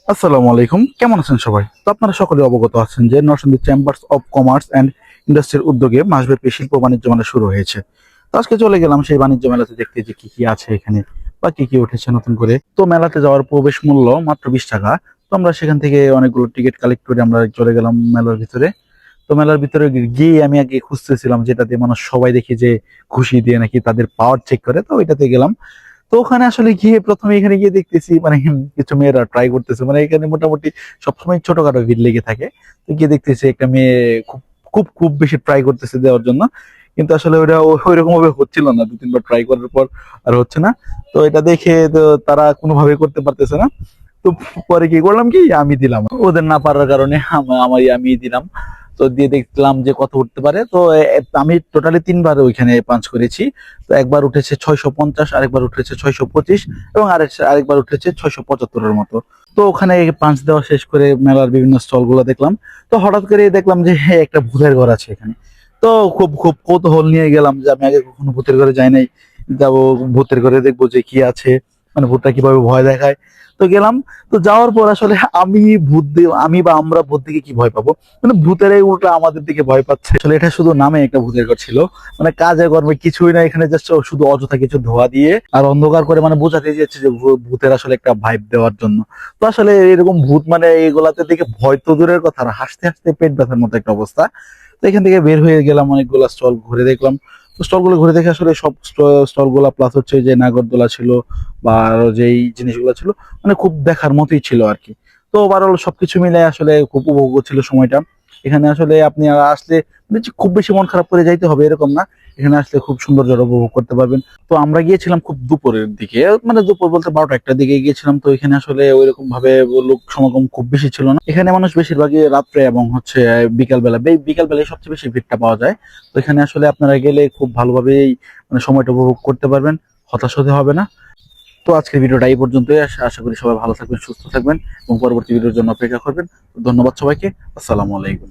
আসসালামু আলাইকুম, কেমন আছেন সবাই? তো আপনারা সকলে অবগত আছেন যে Narsingdi chambers of commerce and ইন্ডাস্ট্রির উদ্যোগে মাসব্যাপী শিল্প বাণিজ্য মেলা শুরু হয়েছে। তো আজকে চলে গেলাম সেই বাণিজ্য মেলাতে দেখতে যে কি কি আছে এখানে বা কি কি উঠেছে নতুন করে। তো মেলাতে যাওয়ার প্রবেশ মূল্য মাত্র 20 টাকা। তো আমরা সেখান থেকে অনেকগুলো টিকিট কালেক্ট করে আমরা চলে গেলাম মেলার ভিতরে। তো মেলার ভিতরে গিয়ে আমি আগে খুঁজতেছিলাম যেটাতে মানুষ সবাই দেখি যে ঘুষি দিয়ে নাকি তাদের পাওয়ার চেক করে, তো ওইটাতে গেলাম। তো ওখানে আসলে গিয়ে প্রথমে এখানে গিয়ে দেখতেছি মানে কিছু মেয়েরা ট্রাই করতেছে, মানে এখানে মোটামুটি সবসময় ছোটখাটো ভিড় লেগে থাকে। তো গিয়ে দেখতেছি একটা মেয়ে খুব খুব খুব বেশি ট্রাই করতেছে দেওয়ার জন্য, কিন্তু আসলে ওটা ওইরকম ভাবে হচ্ছিল না। 2-3 বার ট্রাই করার পর আর হচ্ছে না। তো এটা দেখে তো তারা কোনোভাবে করতে পারতেছে না। তো পরে কি করলাম, কি আমি দিলাম ওদের না পারার কারণে আমি দিলাম। তো দিয়ে দেখলাম যে কত উঠতে পারে। তো আমি টোটালি 3 বার ওইখানে পাঞ্চ করেছি। তো একবার উঠেছে 650, আরেকবার উঠেছে 625, এবং আরেকবার উঠেছে 675-এর মতো। তো ওখানে পাঞ্চ দেওয়া শেষ করে মেলার বিভিন্ন স্টল গুলো দেখলাম। তো হঠাৎ করে দেখলাম যে হ্যাঁ, একটা ভূতের ঘর আছে এখানে। তো খুব খুব কৌতূহল নিয়ে গেলাম যে আমি আগে কখনো ভূতের ঘরে যাই নাই, যাবো ভূতের ঘরে দেখবো যে কি আছে, মানে ভূতটা কিভাবে ভয় দেখায়। তো গেলাম। তো যাওয়ার পর আসলে আমি বা আমরা ভূত দেখে কি ভয় পাবো, মানে ভূতেরাই উল্টা আমাদের দিকে ভয় পাচ্ছে। আসলে এটা শুধু নামে একটা ভূতের ঘর ছিল, মানে কাজে কর্মে কিছুই না, এখানে জাস্ট শুধু অযথা কিছু ধোয়া দিয়ে আর অন্ধকার করে মানে বোঝাতে যাচ্ছে যে ভূতের আসলে একটা ভাইব দেওয়ার জন্য। তো আসলে এরকম ভূত মানে এগুলাতে দেখে ভয় তো দূরের কথা, আর হাসতে হাসতে পেট ব্যথার মতো একটা অবস্থা। তো এখান থেকে বের হয়ে গেলাম, অনেকগুলা স্টল ঘুরে দেখলাম। তো স্টল গুলো ঘুরে দেখে আসলে সব স্টল গুলা প্লাস হচ্ছে যে নাগরদোলা ছিল বা আরো যেই জিনিসগুলো ছিল, মানে খুব দেখার মতোই ছিল আর কি। তো ওভারঅল সবকিছু মিলে আসলে খুব উপভোগ্য ছিল সময়টা। এখানে আসলে আপনি আর আসলে মানে যে খুব বেশি মন খারাপ করে যাইতে হবে এরকম না, এখানে আসলে খুব সুন্দর উপভোগ করতে পারবেন। তো আমরা গিয়েছিলাম খুব দুপুরের দিকে, মানে দুপুর বলতে 12টা-1টার দিকে গিয়েছিলাম। তো এখানে আসলে ওইরকম ভাবে লোক সমাগম খুব বেশি ছিল না। এখানে মানুষ বেশিরভাগই রাত্রে এবং হচ্ছে বিকাল বেলায় সবচেয়ে বেশি ভিড়টা পাওয়া যায়। তো এখানে আসলে আপনারা গেলে খুব ভালোভাবেই মানে সময়টা উপভোগ করতে পারবেন, হতাশ হতে হবে না। তো আজকের ভিডিওটা এই পর্যন্তই। আশা করি সবাই ভালো থাকবেন, সুস্থ থাকবেন এবং পরবর্তী ভিডিওর জন্য অপেক্ষা করবেন। ধন্যবাদ সবাইকে। আসসালামু আলাইকুম।